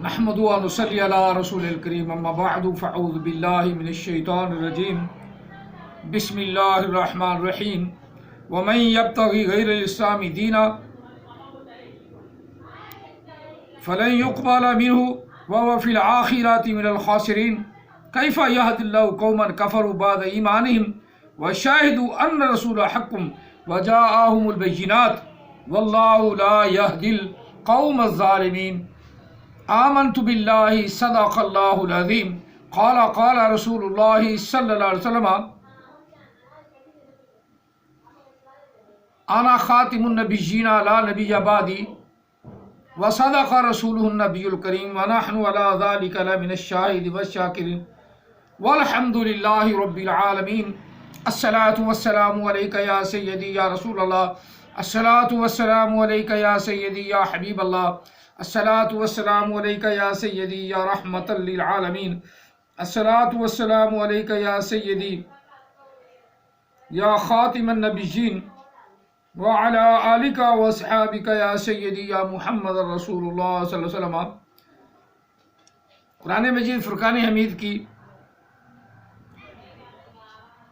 نحمد و نصلی علی رسول الکریم اما بعد فاعوذ باللہ من الشیطان الرجیم بسم اللہ الرحمن الرحیم ومن یبتغی غیر الاسلام دینا فلن يقبل منه وهو في الآخرة من الخاسرين كيف يهدي الله قوما كفروا بعد إيمانهم وشاهدوا أن الرسول حق وجاءهم البينات والله لا يهدي القوم الظالمين آمنت بالله صدق الله العظيم قال رسول الله صلى الله عليه وسلم أنا خاتم النبيين لا نبي بعدي وصدق رسوله النبي الكريم ونحن على ذلك لمن الشاهدين والشاكرين والحمد لله رب العالمين الصلاة والسلام عليك يا سيدي يا رسول الله الصلاة والسلام عليك يا سيدي يا حبيب الله الصلاة والسلام عليك يا سيدي يا رحمة للعالمين الصلاة والسلام عليك يا سيدي يا خاتم النبيين وعلى آلك وصحابك يا سيدي يا محمد رسول اللہ صلی اللہ علیہ وسلم۔ قرآن مجید فرقان حمید کی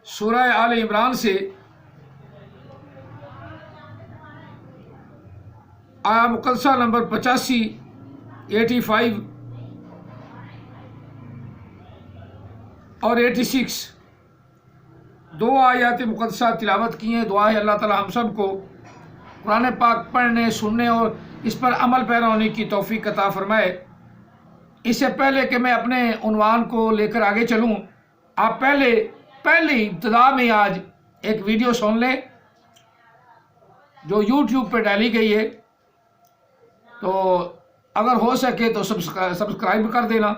سورہ آل عمران سے آیا مقدسہ نمبر 85 اور 86 دو آیات مقدسہ تلاوت کی ہیں۔ دعا ہے اللہ تعالی ہم سب کو قرآن پاک پڑھنے، سننے اور اس پر عمل پیرا ہونے کی توفیق عطا فرمائے۔ اس سے پہلے کہ میں اپنے عنوان کو لے کر آگے چلوں، آپ پہلے ابتدا میں آج ایک ویڈیو سن لیں جو یوٹیوب پہ ڈالی گئی ہے، تو اگر ہو سکے تو سبسکرائب کر دینا۔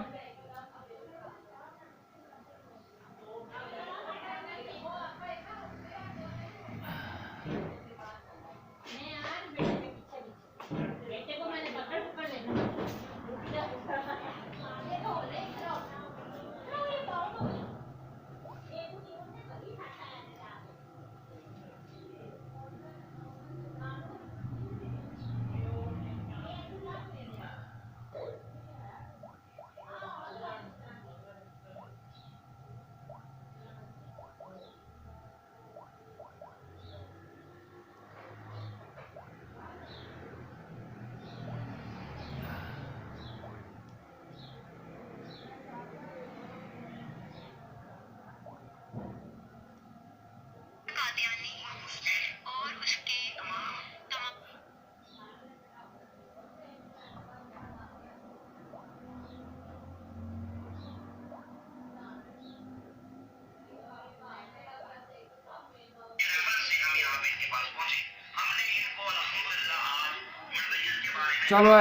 چلو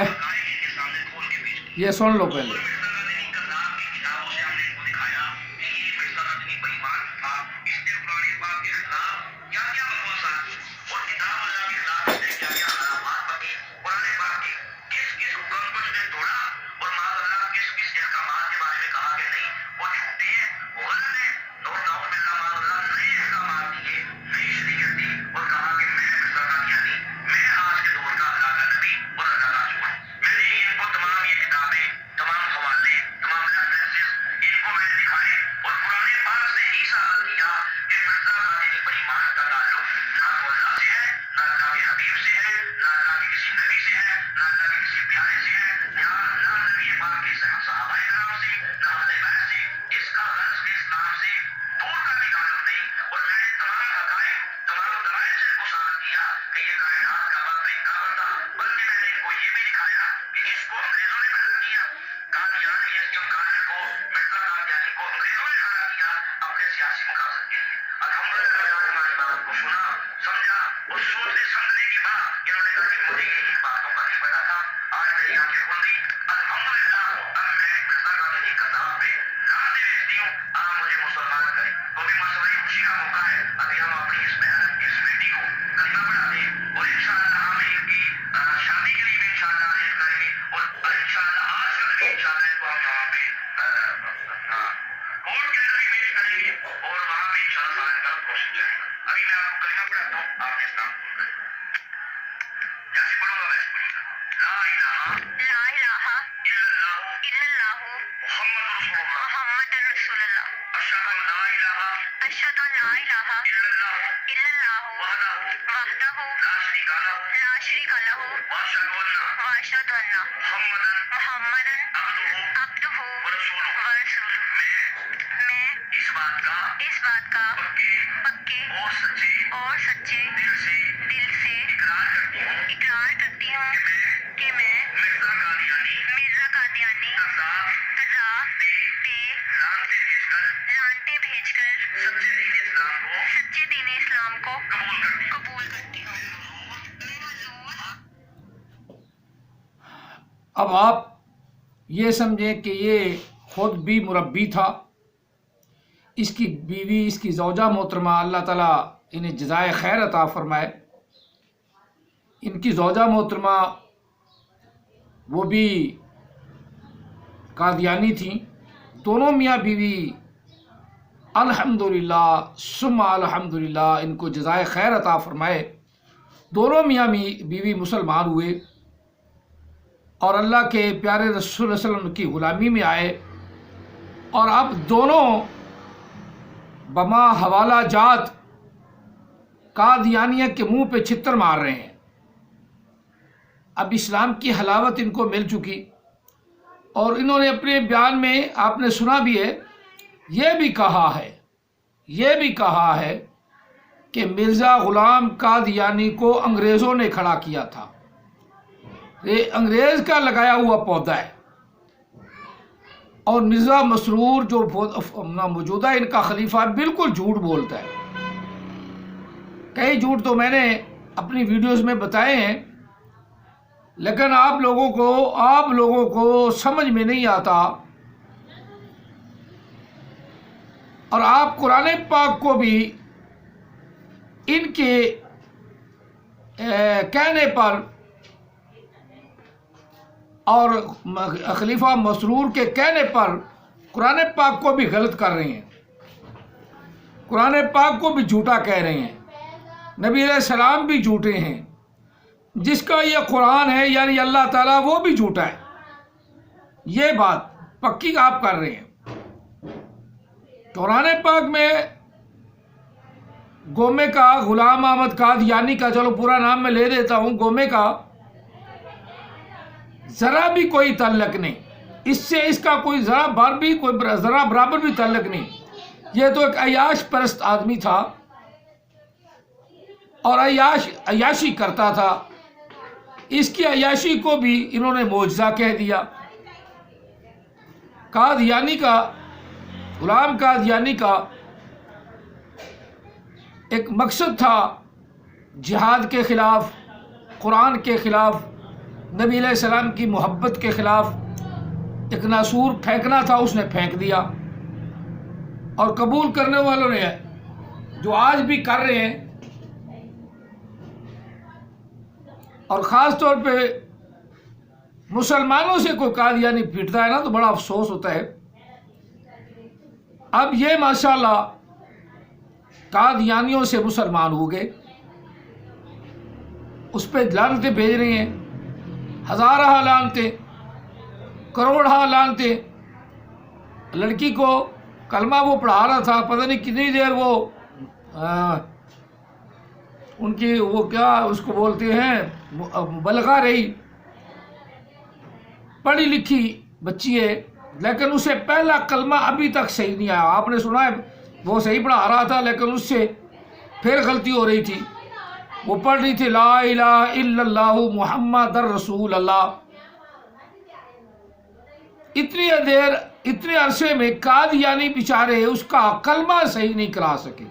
یہ سن لو پہلے۔ لا الہ الا اللہ وأشهد أن لا إله إلا الله وحده لا شريك له وأشهد أن محمدا عبده ورسوله میں اس بات کا پکے اور سچے دل سے اقرار کرتی ہوں کہ میں مرزا قادیانی قضا پہ لانٹے بھیج کر سچے دین اسلام کو قبول کرتی ہوں۔ اب آپ یہ سمجھیں کہ یہ خود بھی مربی تھا، اس کی بیوی، اس کی زوجہ محترمہ، اللہ تعالیٰ انہیں جزائے خیر عطا فرمائے، ان کی زوجہ محترمہ وہ بھی قادیانی تھیں، دونوں میاں بیوی الحمدللہ ثم الحمدللہ ان کو جزائے خیر عطا فرمائے، دونوں میاں بیوی مسلمان ہوئے اور اللہ کے پیارے رسول اللہ علیہ وسلم کی غلامی میں آئے، اور اب دونوں بما حوالہ جات قادیانیت کے منہ پہ چھتر مار رہے ہیں۔ اب اسلام کی حلاوت ان کو مل چکی، اور انہوں نے اپنے بیان میں آپ نے سنا بھی ہے، یہ بھی کہا ہے کہ مرزا غلام قادیانی کو انگریزوں نے کھڑا کیا تھا، یہ انگریز کا لگایا ہوا پودا ہے، اور مرزا مسرور جو موجودہ ان کا خلیفہ بالکل جھوٹ بولتا ہے۔ کئی جھوٹ تو میں نے اپنی ویڈیوز میں بتائے ہیں، لیکن آپ لوگوں کو سمجھ میں نہیں آتا، اور آپ قرآن پاک کو بھی ان کے کہنے پر اور خلیفہ مسرور کے کہنے پر قرآن پاک کو بھی غلط کر رہے ہیں، قرآن پاک کو بھی جھوٹا کہہ رہے ہیں، نبی علیہ السلام بھی جھوٹے ہیں، جس کا یہ قرآن ہے یعنی اللہ تعالیٰ وہ بھی جھوٹا ہے۔ یہ بات پکی آپ کر رہے ہیں۔ قرآن پاک میں گومے کا غلام احمد قادیانی کا، چلو پورا نام میں لے دیتا ہوں، گومے کا ذرا بھی کوئی تعلق نہیں، اس سے اس کا کوئی ذرا برابر بھی تعلق نہیں۔ یہ تو ایک عیاش پرست آدمی تھا اور عیاشی کرتا تھا، اس کی عیاشی کو بھی انہوں نے معجزہ کہہ دیا۔ قادیانی کا، غلام قادیانی کا ایک مقصد تھا جہاد کے خلاف، قرآن کے خلاف، نبی علیہ السلام کی محبت کے خلاف ایک ناسور پھینکنا تھا، اس نے پھینک دیا، اور قبول کرنے والوں نے جو آج بھی کر رہے ہیں، اور خاص طور پہ مسلمانوں سے کوئی قادیانی پھیٹتا ہے نا تو بڑا افسوس ہوتا ہے۔ اب یہ ماشاءاللہ قادیانیوں سے مسلمان ہو گئے، اس پہ لعنتیں بھیج رہے ہیں، ہزارہ لعنتیں، کروڑہ لعنتیں۔ لڑکی کو کلمہ وہ پڑھا رہا تھا، پتہ نہیں کتنی دیر وہ ان کی وہ کیا اس کو بولتے ہیں مبلغہ رہی، پڑھی لکھی بچی ہے، لیکن اسے پہلا کلمہ ابھی تک صحیح نہیں آیا۔ آپ نے سنا ہے وہ صحیح پڑھا رہا تھا، لیکن اس سے پھر غلطی ہو رہی تھی۔ وہ پڑھ رہی تھی لا الہ الا اللہ محمد رسول اللہ۔ اتنے عرصے میں قادیانی بیچارے اس کا کلمہ صحیح نہیں کرا سکے،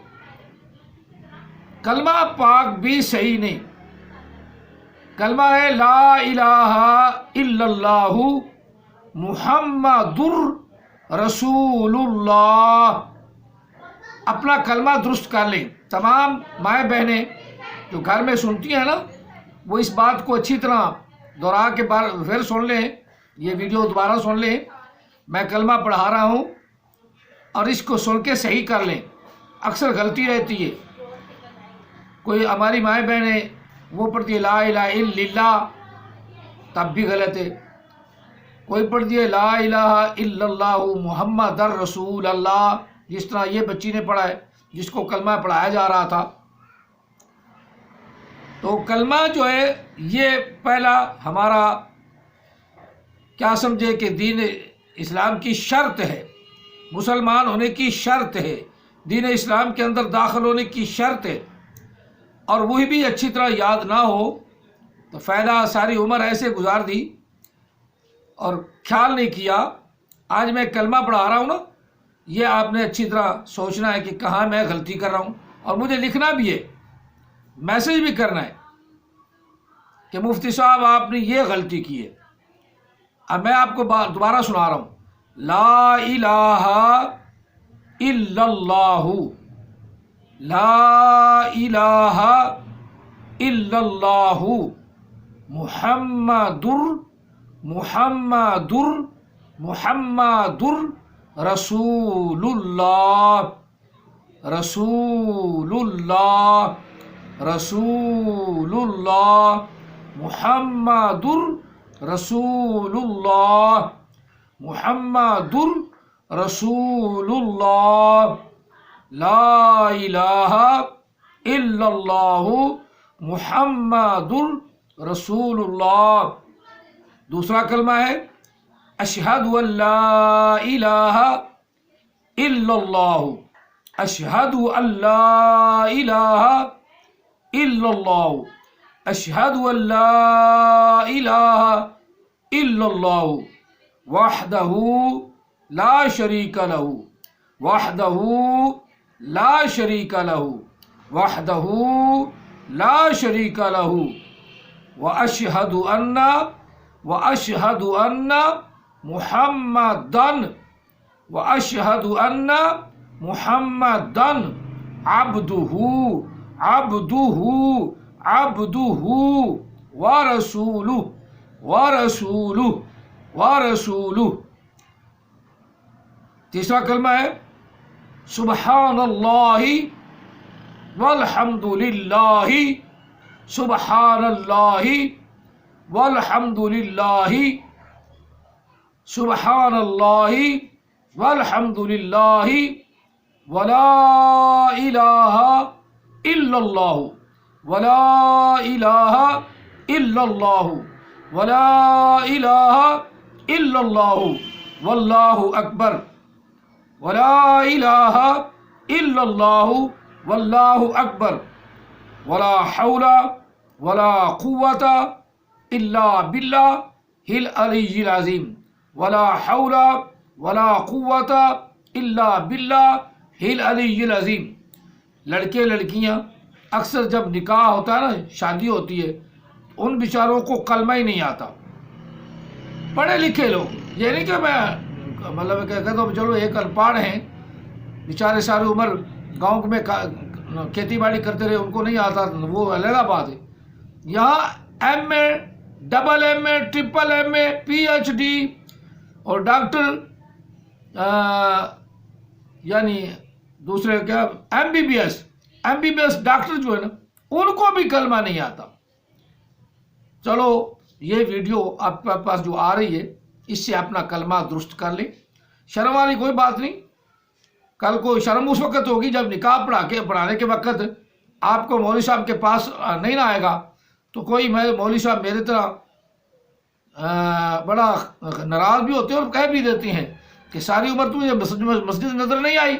کلمہ پاک بھی صحیح نہیں۔ کلمہ ہے لا الہ الا اللہ محمد رسول اللہ۔ اپنا کلمہ درست کر لیں۔ تمام مائیں بہنیں جو گھر میں سنتی ہیں نا، وہ اس بات کو اچھی طرح دہرا کے پھر سن لیں، یہ ویڈیو دوبارہ سن لیں۔ میں کلمہ پڑھا رہا ہوں اور اس کو سن کے صحیح کر لیں، اکثر غلطی رہتی ہے۔ کوئی ہماری مائیں بہنیں وہ پڑھتی ہے لا الہ الا اللہ، تب بھی غلط ہے۔ کوئی پڑھتی ہے لا الہ الا اللہ محمد رسول اللہ، جس طرح یہ بچی نے پڑھا ہے، جس کو کلمہ پڑھایا جا رہا تھا. تو کلمہ جو ہے یہ پہلا ہمارا کیا سمجھے کہ دین اسلام کی شرط ہے، مسلمان ہونے کی شرط ہے، دین اسلام کے اندر داخل ہونے کی شرط ہے. اور وہی بھی اچھی طرح یاد نہ ہو تو فائدہ ساری عمر ایسے گزار دی اور خیال نہیں کیا. آج میں کلمہ پڑھا رہا ہوں نا، یہ آپ نے اچھی طرح سوچنا ہے کہ کہاں میں غلطی کر رہا ہوں، اور مجھے لکھنا بھی ہے، میسج بھی کرنا ہے کہ مفتی صاحب آپ نے یہ غلطی کی ہے. اب میں آپ کو دوبارہ سنا رہا ہوں. لا الہ الا اللہ، لا الہ الا اللہ، محمد رسول اللہ، رسول اللہ، رسول اللہ، محمد رسول اللہ، محمد رسول اللہ، لا الہ الا اللہ، محمد رسول اللہ. دوسرا کلمہ ہے اشہد ان لا الہ الا اللہ، اشہد ان لا الہ الا اللہ، اشہد ان لا الہ الا اللہ، وحدہ لا شریک لہ، وحدہ لا شریک لہ، وحدہ لا شریک لہ، واشہد ان محمدن، واشہد ان محمدن عبدہ ورسولہ ورسولہ ورسولہ. تیسرا کلمہ ہے سبحان اللہ والحمد للہ، سبحان اللہ والحمد للہ، سبحان اللہ والحمد للہ، ولا الہ الا اللہ، ولا الہ الا اللہ، ولا الہ الا اللہ، واللہ اکبر، ولا الہ الا اللہ، واللہ اکبر، ولا حول ولا قوة الا باللہ العلی العظیم، ولا حول ولا قوة الا باللہ العلی العظیم. لڑکے لڑکیاں اکثر جب نکاح ہوتا ہے نا، شادی ہوتی ہے، ان بیچاروں کو کلمہ ہی نہیں آتا. پڑھے لکھے لوگ، یہ نہیں کہ میں مطلب کہتا ہوں چلو ایک انپڑھ ہیں بیچارے ساری عمر گاؤں میں کھیتی باڑی کرتے رہے، ان کو نہیں آتا، وہ علیحدہ بات ہے. یہاں M A, double M A, triple M A, P H D اور ڈاکٹر یعنی دوسرے کیا M B B S doctor جو ہے نا، ان کو بھی کلمہ نہیں آتا. چلو یہ ویڈیو آپ کے پاس جو آ رہی ہے، اس سے اپنا کلمہ درست کر لیں، شرم والی کوئی بات نہیں. کل کو شرم اس وقت ہوگی جب نکاح پڑھانے کے وقت آپ کو مولوی صاحب کے پاس نہیں نہ آئے گا تو کوئی مولوی صاحب میرے طرح بڑا ناراض بھی ہوتے ہیں اور کہہ بھی دیتے ہیں کہ ساری عمر تجھے مسجد نظر نہیں آئی،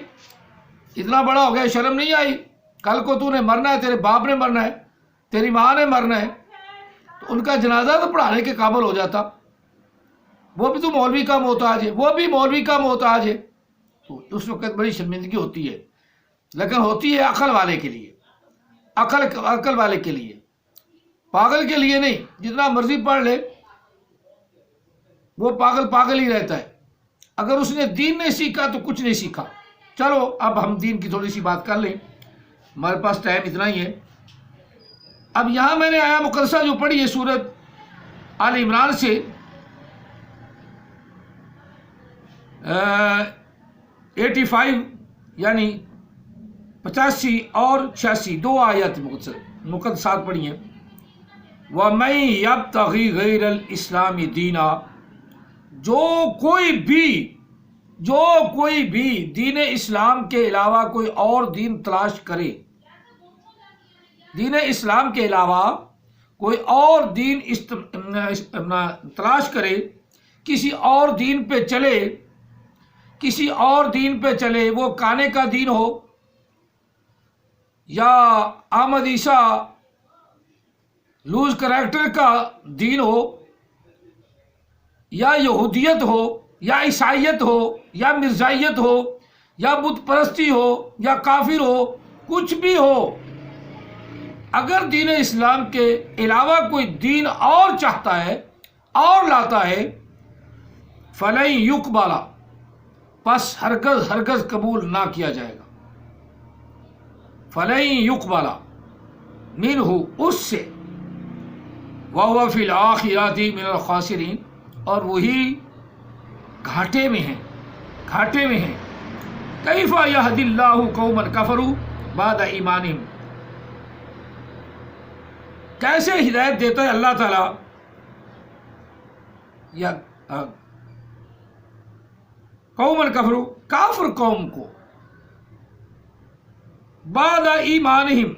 اتنا بڑا ہو گیا، شرم نہیں آئی. کل کو تو نے مرنا ہے، تیرے باپ نے مرنا ہے، تیری ماں نے مرنا ہے، تو ان کا جنازہ تو پڑھانے کے قابل ہو جاتا. وہ بھی تو مولوی کا محتاج ہے، وہ بھی مولوی کا محتاج ہے. تو اس وقت بڑی شرمندگی ہوتی ہے، لیکن ہوتی ہے عقل والے کے لیے، عقل والے کے لیے، پاگل کے لیے نہیں. جتنا مرضی پڑھ لے وہ پاگل ہی رہتا ہے. اگر اس نے دین نہیں سیکھا تو کچھ نہیں سیکھا. چلو اب ہم دین کی تھوڑی سی بات کر لیں، ہمارے پاس ٹائم اتنا ہی ہے. اب یہاں میں نے آیا مقدسہ جو پڑھی ہے سورت آل عمران سے 85 یعنی 85 اور 86 دو آیات مقدسات پڑھی ہیں. وَمَن يَبْتَغِ غَيْرَ الْإِسْلَامِ دِينًا، جو کوئی بھی جو کوئی بھی دین اسلام کے علاوہ کوئی اور دین تلاش کرے، دین اسلام کے علاوہ کوئی اور دین تلاش کرے، کسی اور دین پہ چلے، کسی اور دین پہ چلے، وہ کانے کا دین ہو یا احمد عیسیٰ لوز کریکٹر کا دین ہو، یا یہودیت ہو، یا عیسائیت ہو، یا مرزائیت ہو، یا بت پرستی ہو، یا کافر ہو، کچھ بھی ہو، اگر دین اسلام کے علاوہ کوئی دین اور چاہتا ہے اور لاتا ہے، فَلَن يُقْبَلَ، پس ہرگز ہرگز قبول نہ کیا جائے گا، فَلَن يُقْبَلَ مِنْهُ، اس سے، وَهُوَ فِي الْآخِرَةِ مِنَ الْخَاسِرِينَ، اور وہی گھاٹے میں ہیں، گھاٹے میں ہیں۔ كَيْفَ يَهْدِي اللَّهُ قَوْمًا كَفَرُوا بَعْدَ إِيمَانِهِمْ، کیسے ہدایت دیتا ہے اللہ تعالیٰ یا قومًا کفروا، کافر قوم کو، بعد ایمانہم،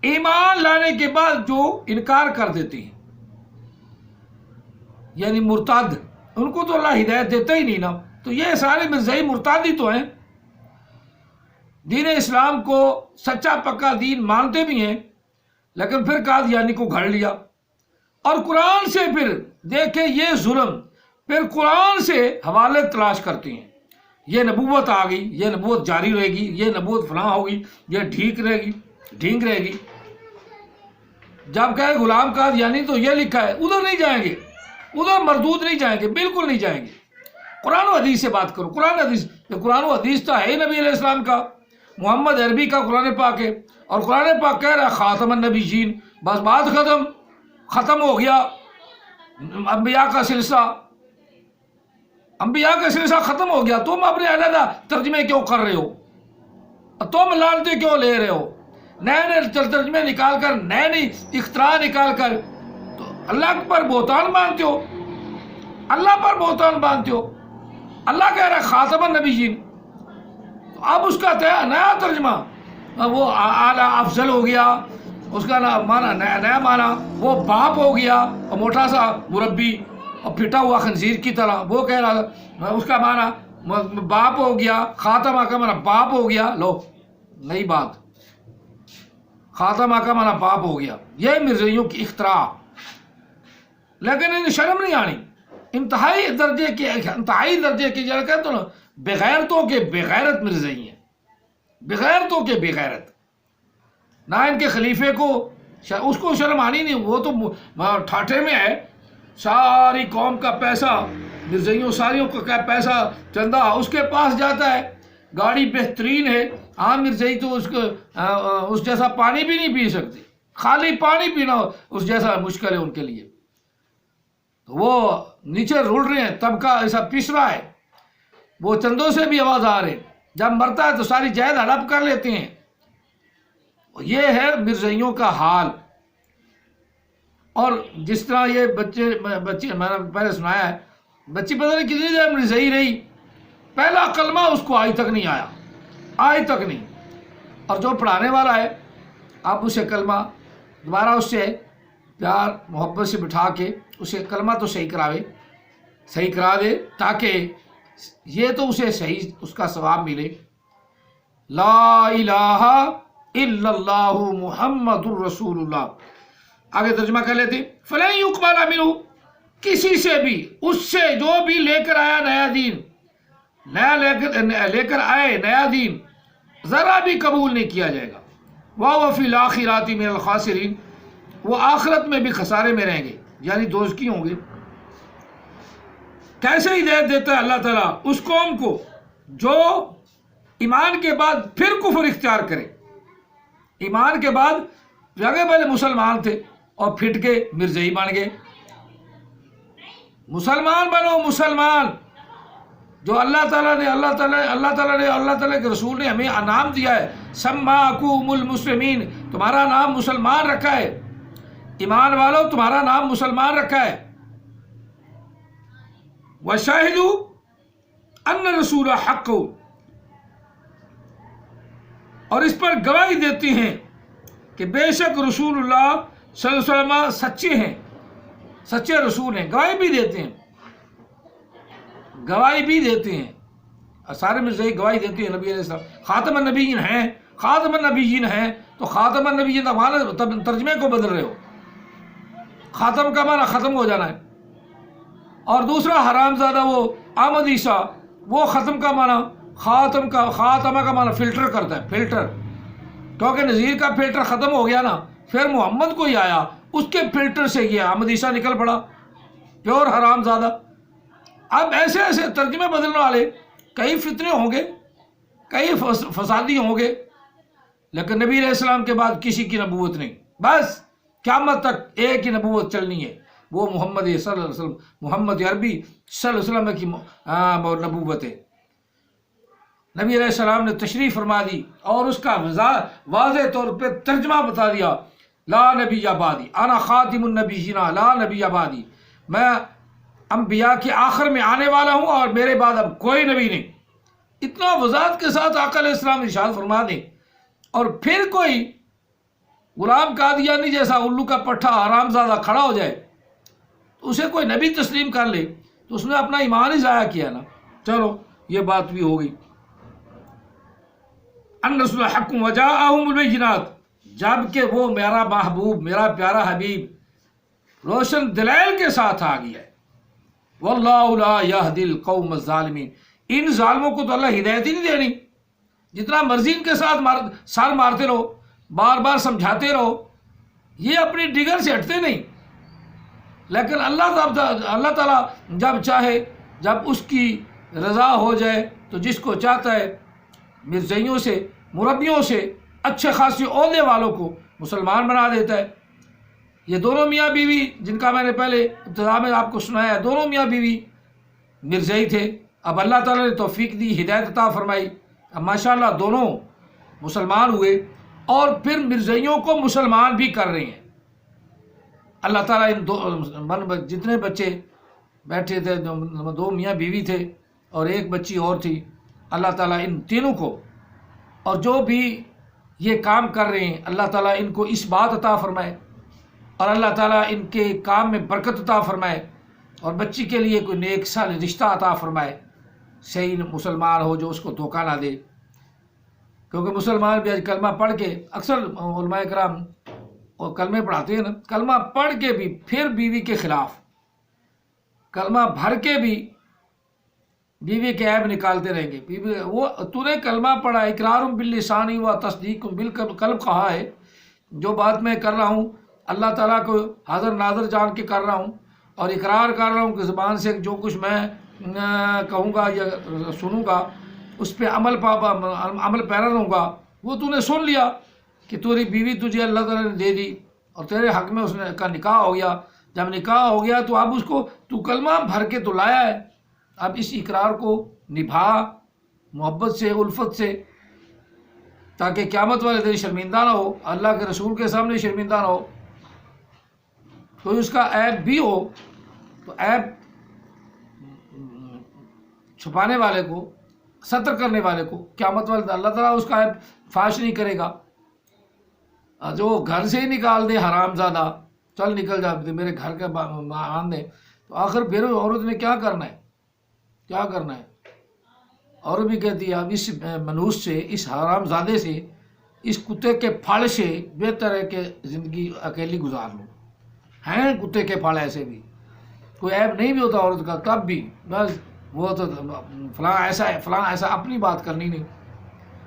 ایمان لانے کے بعد جو انکار کر دیتے ہیں، یعنی مرتد، ان کو تو اللہ ہدایت دیتا ہی نہیں نا، تو یہ سارے مرزائی مرتد ہی تو ہیں، دین اسلام کو سچا پکا دین مانتے بھی ہیں، لیکن پھر قادیانی کو گھڑ لیا، اور قرآن سے پھر دیکھیں یہ ظلم، پھر قرآن سے حوالے تلاش کرتے ہیں، یہ نبوت آ گئی، یہ نبوت جاری رہے گی، یہ نبوت فلاں ہوگی، یہ ڈھینک رہے گی، جب کہے غلام قادیانی تو یہ لکھا ہے، ادھر نہیں جائیں گے، ادھر مردود نہیں جائیں گے، بالکل نہیں جائیں گے، قرآن و حدیث سے بات کرو، قرآن و حدیث تو ہے ہی نبی علیہ السلام کا، محمد عربی کا قرآن پاک ہے، اور قرآن پاک کہہ رہا ہے خاتم النبیین، بس بات ختم ہو گیا، انبیاء کا سلسلہ ختم ہو گیا، تم اپنے علیحدہ ترجمے کیوں کر رہے ہو، تم لانتے کیوں لے رہے ہو، نئے ترجمے نکال کر، نئے اختراع نکال کر، تو اللہ پر بہتان باندھتے ہو، اللہ پر بہتان باندھتے ہو، اللہ کہہ رہا ہے خاتم النبیین، اب اس کا نیا ترجمہ، وہ اعلیٰ افضل ہو گیا، اس کا معنی نیا معنی، وہ باپ ہو گیا، اور موٹا سا مربی اور پھٹا ہوا خنزیر کی طرح، وہ کہہ رہا اس کا معنی باپ ہو گیا، خاتمہ کا معنی باپ ہو گیا، لو نئی بات، خاتمہ کا معنی باپ ہو گیا، یہ مرزائیوں کی اختراع، لیکن انہیں شرم نہیں آنی، انتہائی درجے کی جگہ کہتے ہیں بغیرتوں کے بغیرت مرزائی ہیں، بغیرتوں کے بغیرت، نہ ان کے خلیفے کو اس کو شرم آنی نہیں، وہ تو ٹھاٹھے میں ہے، ساری قوم کا پیسہ، مرزائیوں ساریوں کا پیسہ چندہ اس کے پاس جاتا ہے، گاڑی بہترین ہے، عام مرزائی تو اس جیسا پانی بھی نہیں پی سکتے، خالی پانی پینا اس جیسا مشکل ہے ان کے لیے، تو وہ نیچے رول رہے ہیں، طبقہ ایسا پس رہا ہے، وہ چندوں سے بھی آواز آ رہے، جب مرتا ہے تو ساری جائید ہڑپ کر لیتے ہیں، یہ ہے مرزائیوں کا حال۔ اور جس طرح یہ بچے میں نے پہلے سنایا ہے، بچی پتہ نہیں کتنی دیر مرزائی رہی، پہلا کلمہ اس کو آج تک نہیں آیا، آج تک نہیں، اور جو پڑھانے والا ہے آپ اسے کلمہ دوبارہ اس سے پیار محبت سے بٹھا کے اسے کلمہ تو صحیح کرا دے، تاکہ یہ تو اسے صحیح اس کا ثواب ملے، لا الہ الا اللہ محمد الرسول اللہ۔ آگے ترجمہ کر لیتے، فَلَن يُقْبَلَ مِنْهُ، کسی سے بھی، اس سے جو بھی لے کر آیا نیا دین، لے کر آئے نیا دین، ذرا بھی قبول نہیں کیا جائے گا، وَهُوَ فِي الْآخِرَةِ مِنَ الْخَاسِرِينَ، وہ آخرت میں بھی خسارے میں رہیں گے، یعنی دوزخی ہوں گے۔ کیسے ہدایت دیتا ہے اللہ تعالیٰ اس قوم کو جو ایمان کے بعد پھر کفر اختیار کرے، ایمان کے بعد جگہ پہلے مسلمان تھے اور پھٹ کے مرزائی بن گئے، مسلمان بنو، مسلمان، جو اللہ تعالیٰ کے رسول نے ہمیں انعام دیا ہے، سماکم المسلمین، تمہارا نام مسلمان رکھا ہے، ایمان والو تمہارا نام مسلمان رکھا ہے، وشاہدوا، ان رسول حق، اور اس پر گواہی دیتے ہیں کہ بے شک رسول اللہ صلی اللہ علیہ وسلم سچے ہیں، سچے رسول ہیں. گواہی بھی دیتے ہیں، گواہی بھی دیتے ہیں. سارے مرزائی گواہی دیتے ہیں نبی علیہ السلام خاتم النبیین ہیں. خاتم النبیین ہیں تو خاتم النبیین تب ترجمے کو بدل رہے ہو. خاتم کا معنی ختم ہو جانا ہے، اور دوسرا حرام زادہ وہ احمد عیسیٰ، وہ ختم کا معنی خاتمہ کا معنی فلٹر کرتا ہے، فلٹر. کیونکہ نذیر کا فلٹر ختم ہو گیا نا، پھر محمد کو ہی آیا، اس کے فلٹر سے یہ احمد عیسیٰ نکل پڑا، پیور حرام زادہ. اب ایسے ایسے ترجمے بدلنے والے، کئی فتنے ہوں گے، کئی فسادی ہوں گے، لیکن نبی علیہ السلام کے بعد کسی کی نبوت نہیں. بس قیامت تک ایک ہی نبوت چلنی ہے، وہ محمد صلی اللہ علیہ وسلم، محمد عربی صلی اللہ علیہ وسلم کی نبوت ہے. نبی علیہ السلام نے تشریف فرما دی اور اس کا واضح طور پہ ترجمہ بتا دیا، لا نبی بعدی انا خاتم النبیین لا نبی بعدی، میں انبیاء کے آخر میں آنے والا ہوں اور میرے بعد اب کوئی نبی نہیں. اتنا وضاحت کے ساتھ آقا علیہ السلام ارشاد فرما دیں، اور پھر کوئی غلام قادیانی جیسا الو کا پٹھا حرام زادہ کھڑا ہو جائے تو اسے کوئی نبی تسلیم کر لے تو اس نے اپنا ایمان ہی ضائع کیا نا. چلو یہ بات بھی ہو گئی. ان رسول حق وجاءہم البینات، جب کہ وہ میرا محبوب، میرا پیارا حبیب روشن دلائل کے ساتھ آ گیا ہے. واللہ لا یہدی القوم الظالمین، ان ظالموں کو تو اللہ ہدایت ہی نہیں دینی. جتنا مرضی ان کے ساتھ سر مارتے رہو، بار بار سمجھاتے رہو، یہ اپنی ڈگر سے ہٹتے نہیں. لیکن اللہ تعالیٰ جب چاہے، جب اس کی رضا ہو جائے تو جس کو چاہتا ہے مرزائیوں سے، مربیوں سے، اچھے خاصی عہدے والوں کو مسلمان بنا دیتا ہے. یہ دونوں میاں بیوی جن کا میں نے پہلے ابتدا میں آپ کو سنایا، دونوں میاں بیوی مرزائی تھے. اب اللہ تعالیٰ نے توفیق دی، ہدایت عطا فرمائی، اب ماشاءاللہ دونوں مسلمان ہوئے اور پھر مرزائیوں کو مسلمان بھی کر رہے ہیں. اللہ تعالیٰ ان جتنے بچے بیٹھے تھے، دو میاں بیوی تھے اور ایک بچی اور تھی، اللہ تعالیٰ ان تینوں کو، اور جو بھی یہ کام کر رہے ہیں، اللہ تعالیٰ ان کو اس بات عطا فرمائے اور اللہ تعالیٰ ان کے کام میں برکت عطا فرمائے اور بچی کے لیے کوئی نیک صالح رشتہ عطا فرمائے، صحیح مسلمان ہو جو اس کو دھوکہ نہ دے. کیونکہ مسلمان بھی آج کلمہ پڑھ کے، اکثر علماء کرام اور کلمے پڑھاتے ہیں نا، کلمہ پڑھ کے بھی پھر بیوی کے خلاف، کلمہ بھر کے بھی بیوی کے عیب نکالتے رہیں گے. بیوی وہ تو نے کلمہ پڑھا، اقرار باللسان و تصدیق بالقلب کہا ہے. جو بات میں کر رہا ہوں اللہ تعالیٰ کو حاضر ناظر جان کے کر رہا ہوں، اور اقرار کر رہا ہوں کہ زبان سے جو کچھ میں کہوں گا یا سنوں گا اس پہ عمل پیرا رہوں گا. وہ تو نے سن لیا کہ تیری بیوی تجھے اللہ تعالیٰ نے دے دی اور تیرے حق میں اس نے کا نکاح ہو گیا. جب نکاح ہو گیا تو اب اس کو تو کلمہ بھر کے تو لایا ہے، اب اس اقرار کو نبھا محبت سے، الفت سے، تاکہ قیامت والے دن شرمندہ نہ ہو، اللہ کے رسول کے سامنے شرمندہ نہ ہو. کوئی اس کا عیب بھی ہو تو عیب چھپانے والے کو، ستر کرنے والے کو قیامت والے دن اللہ تعالیٰ اس کا عیب فاش نہیں کرے گا. جو گھر سے ہی نکال دے حرام زادہ، چل نکل جا میرے گھر کا مان دے، تو آخر پھر عورت نے کیا کرنا ہے، کیا کرنا ہے. اور بھی کہتی ہے اب اس منوس سے، اس حرام زادے سے، اس کتے کے پھل سے بہتر ہے کہ زندگی اکیلی گزار لوں. ہیں کتے کے پھل ایسے بھی، کوئی عیب نہیں بھی ہوتا عورت کا، تب بھی بس وہ تو فلاں ایسا ہے، فلاں ایسا، اپنی بات کرنی نہیں.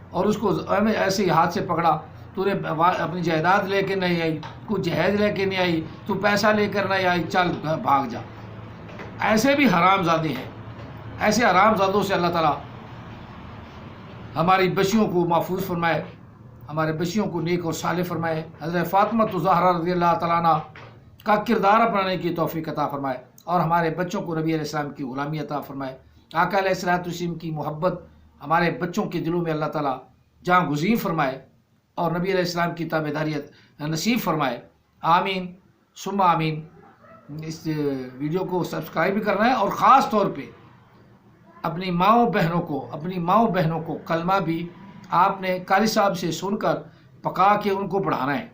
اور اس کو ایسے ہی ہاتھ سے پکڑا، تو نے اپنی جائیداد لے کے نہیں آئی، کچھ جہیز لے کے نہیں آئی، تو پیسہ لے کر نہیں آئی، چل بھاگ جا. ایسے بھی حرام زادے ہیں. ایسے حرام زادوں سے اللہ تعالیٰ ہماری بچیوں کو محفوظ فرمائے، ہمارے بچیوں کو نیک اور صالح فرمائے. حضرت فاطمہ زہرا رضی اللہ تعالیٰ عنہ کا کردار اپنانے کی توفیق عطا فرمائے، اور ہمارے بچوں کو نبی علیہ السلام کی غلامی عطا فرمائے. آقا علیہ السلام کی محبت ہمارے بچوں کے دلوں میں اللہ تعالیٰ جہاں گزین فرمائے اور نبی علیہ السلام کی تابعداریت نصیب فرمائے. آمین ثم آمین. اس ویڈیو کو سبسکرائب بھی کرنا ہے، اور خاص طور پہ اپنی ماؤں بہنوں کو کلمہ بھی آپ نے قاری صاحب سے سن کر پکا کے ان کو پڑھانا ہے،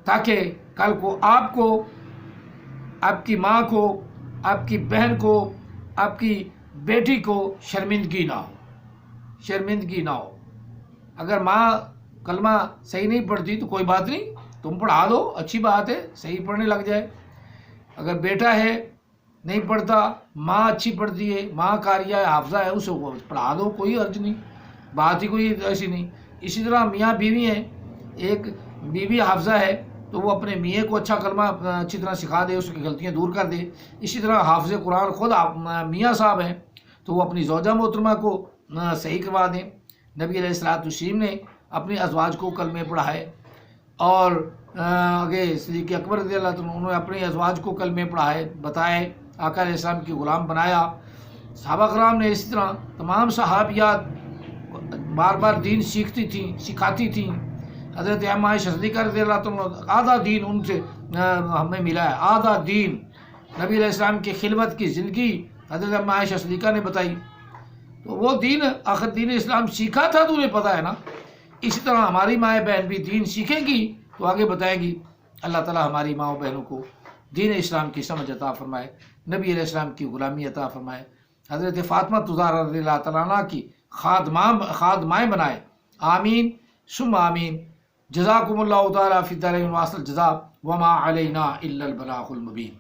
تاکہ کل کو آپ کو، آپ کی ماں کو، آپ کی بہن کو، آپ کی بیٹی کو شرمندگی نہ ہو۔ اگر ماں کلمہ صحیح نہیں پڑھتی تو کوئی بات نہیں، تم پڑھا دو، اچھی بات ہے، صحیح پڑھنے لگ جائے۔ اگر بیٹا ہے نہیں پڑھتا، ماں اچھی پڑھتی ہے، ماں قاریہ ہے، حافظہ ہے، اسے پڑھا دو، کوئی حرج نہیں، بات ہی کوئی ایسی نہیں۔ اسی طرح میاں بیوی ہیں، ایک بیوی حافظہ ہے تو وہ اپنے میاں کو اچھا کلمہ اچھی طرح سکھا دے، اس کی غلطیاں دور کر دے۔ اسی طرح حافظ قرآن خود میاں صاحب ہیں تو وہ اپنی زوجہ محترمہ کو صحیح کروا دیں۔ نبی علیہ السلام نے اپنی ازواج کو کلمے پڑھائے، اور آگے صدیق اکبر رضی اللہ عنہ انہوں نے اپنی ازواج کو کلمے پڑھائے، بتائے، آقا علیہ السلام کی غلام بنایا۔ صحابہ کرام نے اسی طرح تمام صحابیات بار بار دین سکھاتی تھیں۔ حضرت اما عائشہ صدیقہ رضی اللہ عنہ، آدھا دین ان سے ہمیں ملا ہے، آدھا دین نبی علیہ السلام کی خلوت کی زندگی حضرت اما عائشہ صدیقہ نے بتائی۔ تو وہ دین، آخر دین اسلام سیکھا تھا تو انہیں پتہ ہے نا۔ اسی طرح ہماری مائیں بہن بھی دین سیکھیں گی تو آگے بتائے گی۔ اللہ تعالیٰ ہماری ماؤں بہنوں کو دین اسلام کی سمجھ عطا فرمائے، نبی علیہ السلام کی غلامی عطا فرمائے، حضرت فاطمہ الزہرا رضی اللہ تعالیٰ عنہ کی خادمائیں بنائے۔ آمین ثم آمین۔ جزاکم اللہ تعالیٰ فی الدارین واصل الجزاء، وما علینا الا البلاغ المبین۔